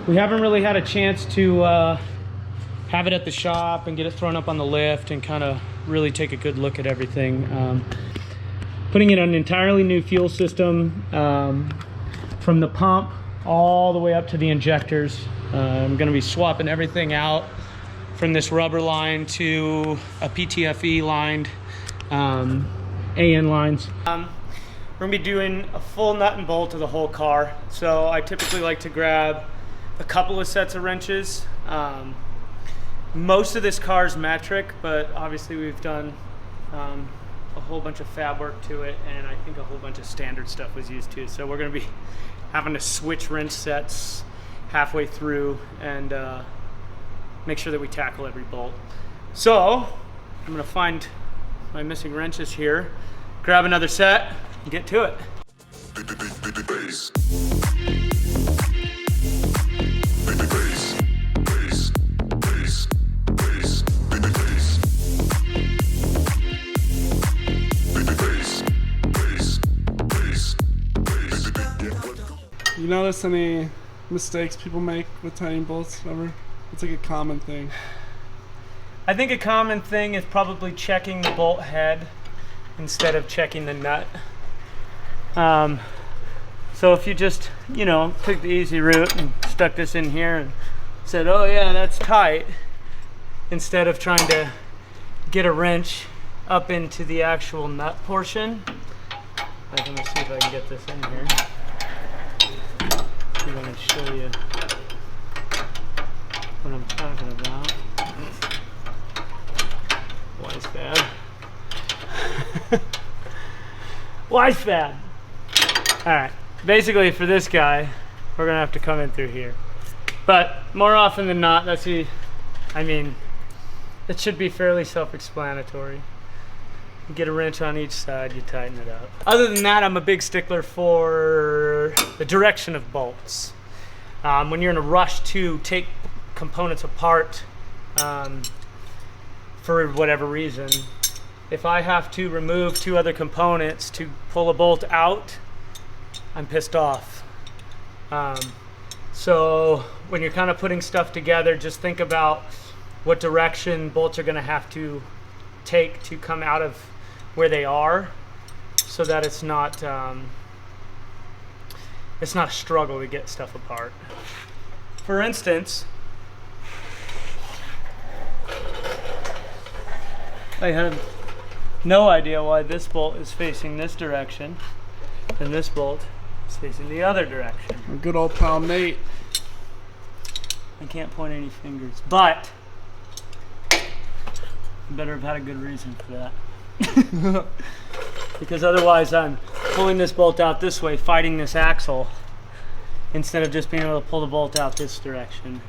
We haven't really had a chance to have it at the shop and get it thrown up on the lift and kind of really take a good look at everything. Putting in an entirely new fuel system from the pump all the way up to the injectors. I'm going to be swapping everything out from this rubber line to a PTFE lined AN lines. We're going to be doing a full nut and bolt of the whole car. So I typically like to grab a couple of sets of wrenches. Most of this car is metric, but obviously we've done a whole bunch of fab work to it, and I think a whole bunch of standard stuff was used too. So we're going to be having to switch wrench sets halfway through and make sure that we tackle every bolt. So I'm going to find my missing wrenches here, grab another set, and get to it. You notice any mistakes people make with tightening bolts ever? It's like a common thing. I think a common thing is probably checking the bolt head instead of checking the nut. So if you just, you know, took the easy route and stuck this in here and said, oh yeah, that's tight, instead of trying to get a wrench up into the actual nut portion. Let me see if I can get this in here. I'm going to show you what I'm talking about. Wise fab. Wise fab. Alright, basically for this guy, we're going to have to come in through here. But more often than not, it should be fairly self-explanatory. You get a wrench on each side, you tighten it up. Other than that, I'm a big stickler for the direction of bolts. When you're in a rush to take components apart for whatever reason, if I have to remove two other components to pull a bolt out, I'm pissed off. So when you're kind of putting stuff together, just think about what direction bolts are going to have to take to come out of where they are, so that it's not a struggle to get stuff apart. For instance, I have no idea why this bolt is facing this direction and this bolt is facing the other direction. Our good old pal Nate. I can't point any fingers, but I better have had a good reason for that. Because otherwise I'm pulling this bolt out this way, fighting this axle, instead of just being able to pull the bolt out this direction.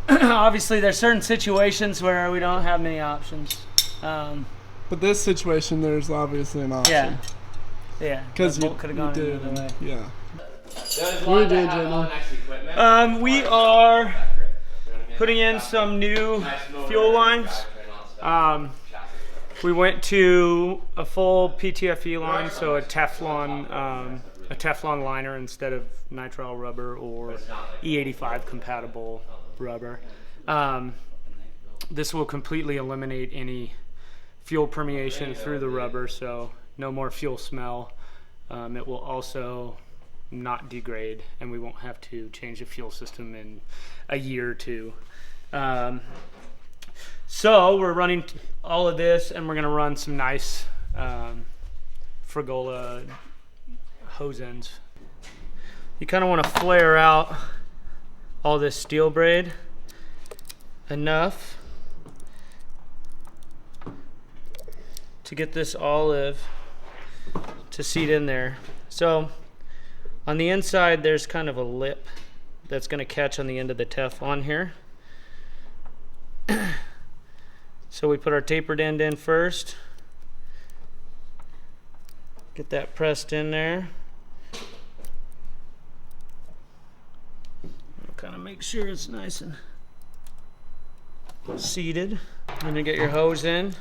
Obviously there's certain situations where we don't have many options. But this situation, there's obviously an option. Yeah. Because the bolt could have gone the other way. Yeah. What are you doing, Jalen? We are putting in some new fuel lines. We went to a full PTFE line, so a Teflon liner instead of nitrile rubber or E85 compatible rubber. This will completely eliminate any fuel permeation through the rubber, so no more fuel smell. It will also not degrade, and we won't have to change the fuel system in a year or two. So we're running all of this, and we're going to run some nice Frigola hose ends. You kind of want to flare out all this steel braid enough to get this olive to seat in there. So on the inside there's kind of a lip that's going to catch on the end of the Teflon here. So we put our tapered end in first, get that pressed in there. We'll kind of make sure it's nice and seated. And then get your hose in,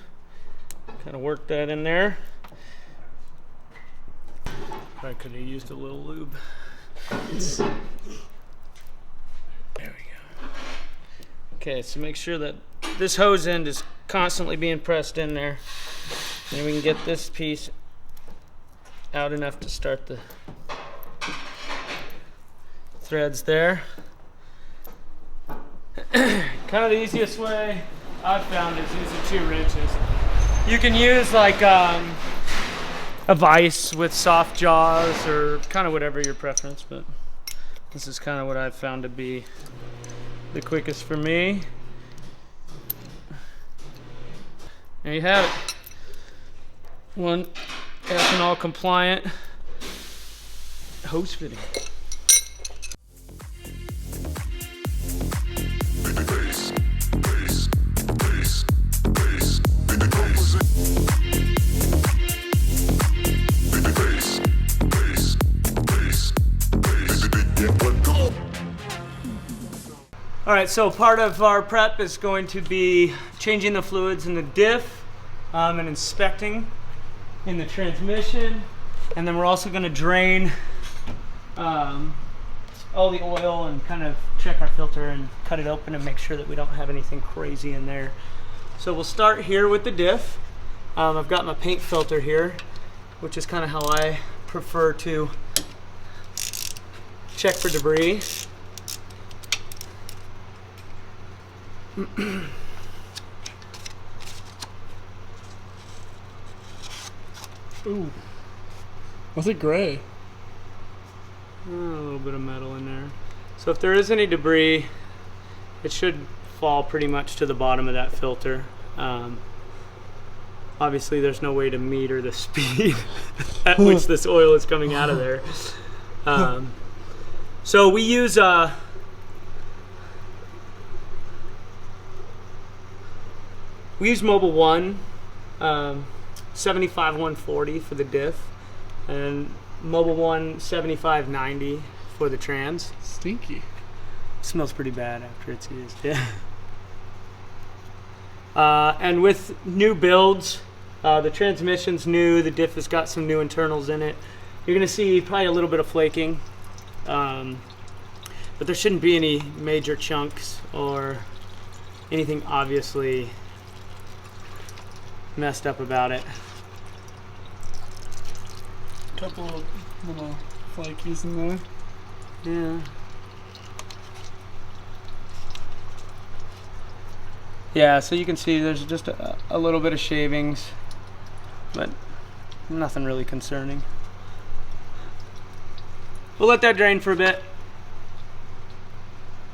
kind of work that in there. Probably could have used a little lube. There we go. Okay, so make sure that this hose end is constantly being pressed in there. And we can get this piece out enough to start the threads there. Kind of the easiest way I've found is using 2 wrenches. You can use like a vise with soft jaws or kind of whatever your preference, but this is kind of what I've found to be the quickest for me. There you have it. One ethanol compliant hose fitting. All right, so part of our prep is going to be changing the fluids in the diff and inspecting in the transmission. And then we're also gonna drain all the oil and kind of check our filter and cut it open and make sure that we don't have anything crazy in there. So we'll start here with the diff. I've got my paint filter here, which is kind of how I prefer to check for debris. Ooh. Was it gray? A little bit of metal in there. So if there is any debris, it should fall pretty much to the bottom of that filter. Obviously there's no way to meter the speed at which this oil is coming out of there. So we use Mobile One 75-140 for the diff, and Mobile One 75-90 for the trans. Stinky. Smells pretty bad after it's used. Yeah. And with new builds, the transmission's new, the diff has got some new internals in it. You're gonna see probably a little bit of flaking, but there shouldn't be any major chunks or anything obviously messed up about it. Couple of little flakies in there. Yeah. Yeah, so you can see there's just a little bit of shavings, but nothing really concerning. We'll let that drain for a bit,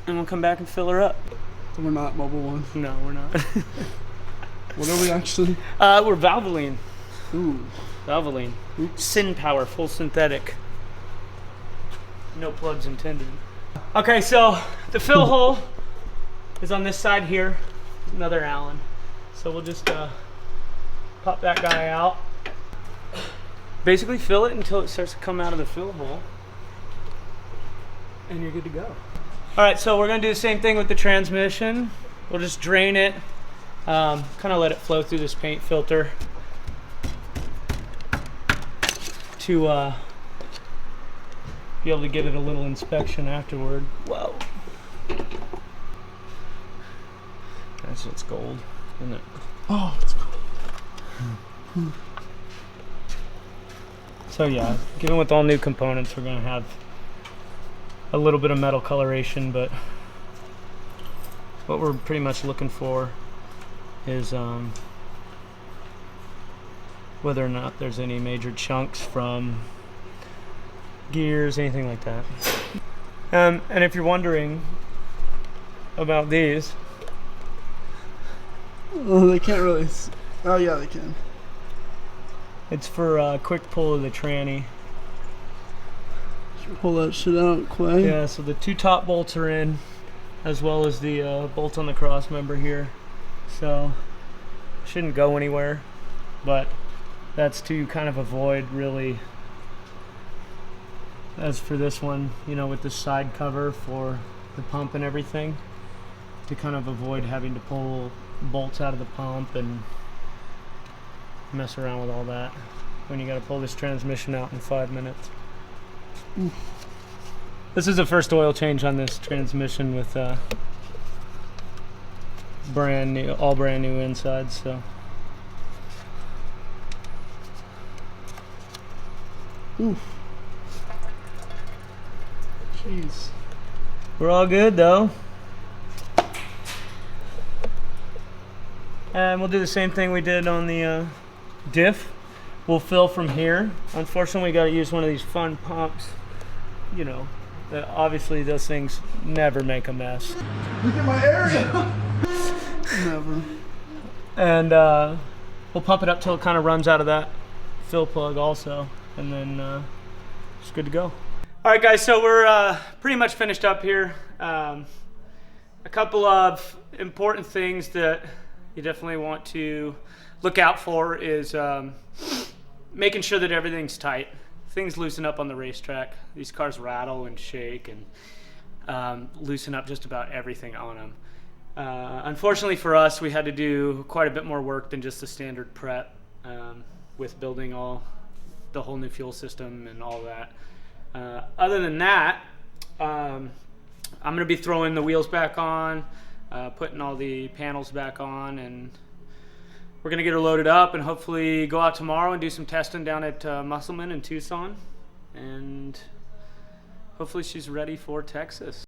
and we'll come back and fill her up. We're not Mobile One. No, we're not. What are we actually? We're Valvoline. Ooh. Valvoline. Syn Power, full synthetic. No plugs intended. Okay, so the fill hole is on this side here. Another Allen. So we'll just pop that guy out. Basically fill it until it starts to come out of the fill hole. And you're good to go. All right, so we're gonna do the same thing with the transmission. We'll just drain it, kind of let it flow through this paint filter to be able to give it a little inspection afterward. Whoa. That's it's gold, isn't it? Oh, it's gold. So yeah, given with all new components, we're gonna have a little bit of metal coloration, but what we're pretty much looking for is whether or not there's any major chunks from gears, anything like that. And if you're wondering about these, oh, they can't really. Oh yeah, they can. it's for a quick pull of the tranny. Pull that shit out, Quay. Yeah, so the 2 top bolts are in, as well as the bolt on the cross member here. So shouldn't go anywhere, but that's to kind of avoid really, as for this one, you know, with the side cover for the pump and everything, to kind of avoid having to pull bolts out of the pump and mess around with all that when you got to pull this transmission out in 5 minutes. This is the first oil change on this transmission with brand new, all brand new insides. So. Oof. Jeez. We're all good though. And we'll do the same thing we did on the diff. We'll fill from here. Unfortunately, we got to use one of these fun pumps. You know, obviously those things never make a mess. Look at my area. Never. And we'll pump it up till it kind of runs out of that fill plug also, and then it's good to go. All right, guys. So we're pretty much finished up here. A couple of important things that you definitely want to look out for is making sure that everything's tight. Things loosen up on the racetrack. These cars rattle and shake and loosen up just about everything on them. Unfortunately for us, we had to do quite a bit more work than just the standard prep with building the whole new fuel system and all that. Other than that, I'm going to be throwing the wheels back on, putting all the panels back on, and we're going to get her loaded up and hopefully go out tomorrow and do some testing down at Musselman in Tucson. And hopefully she's ready for Texas.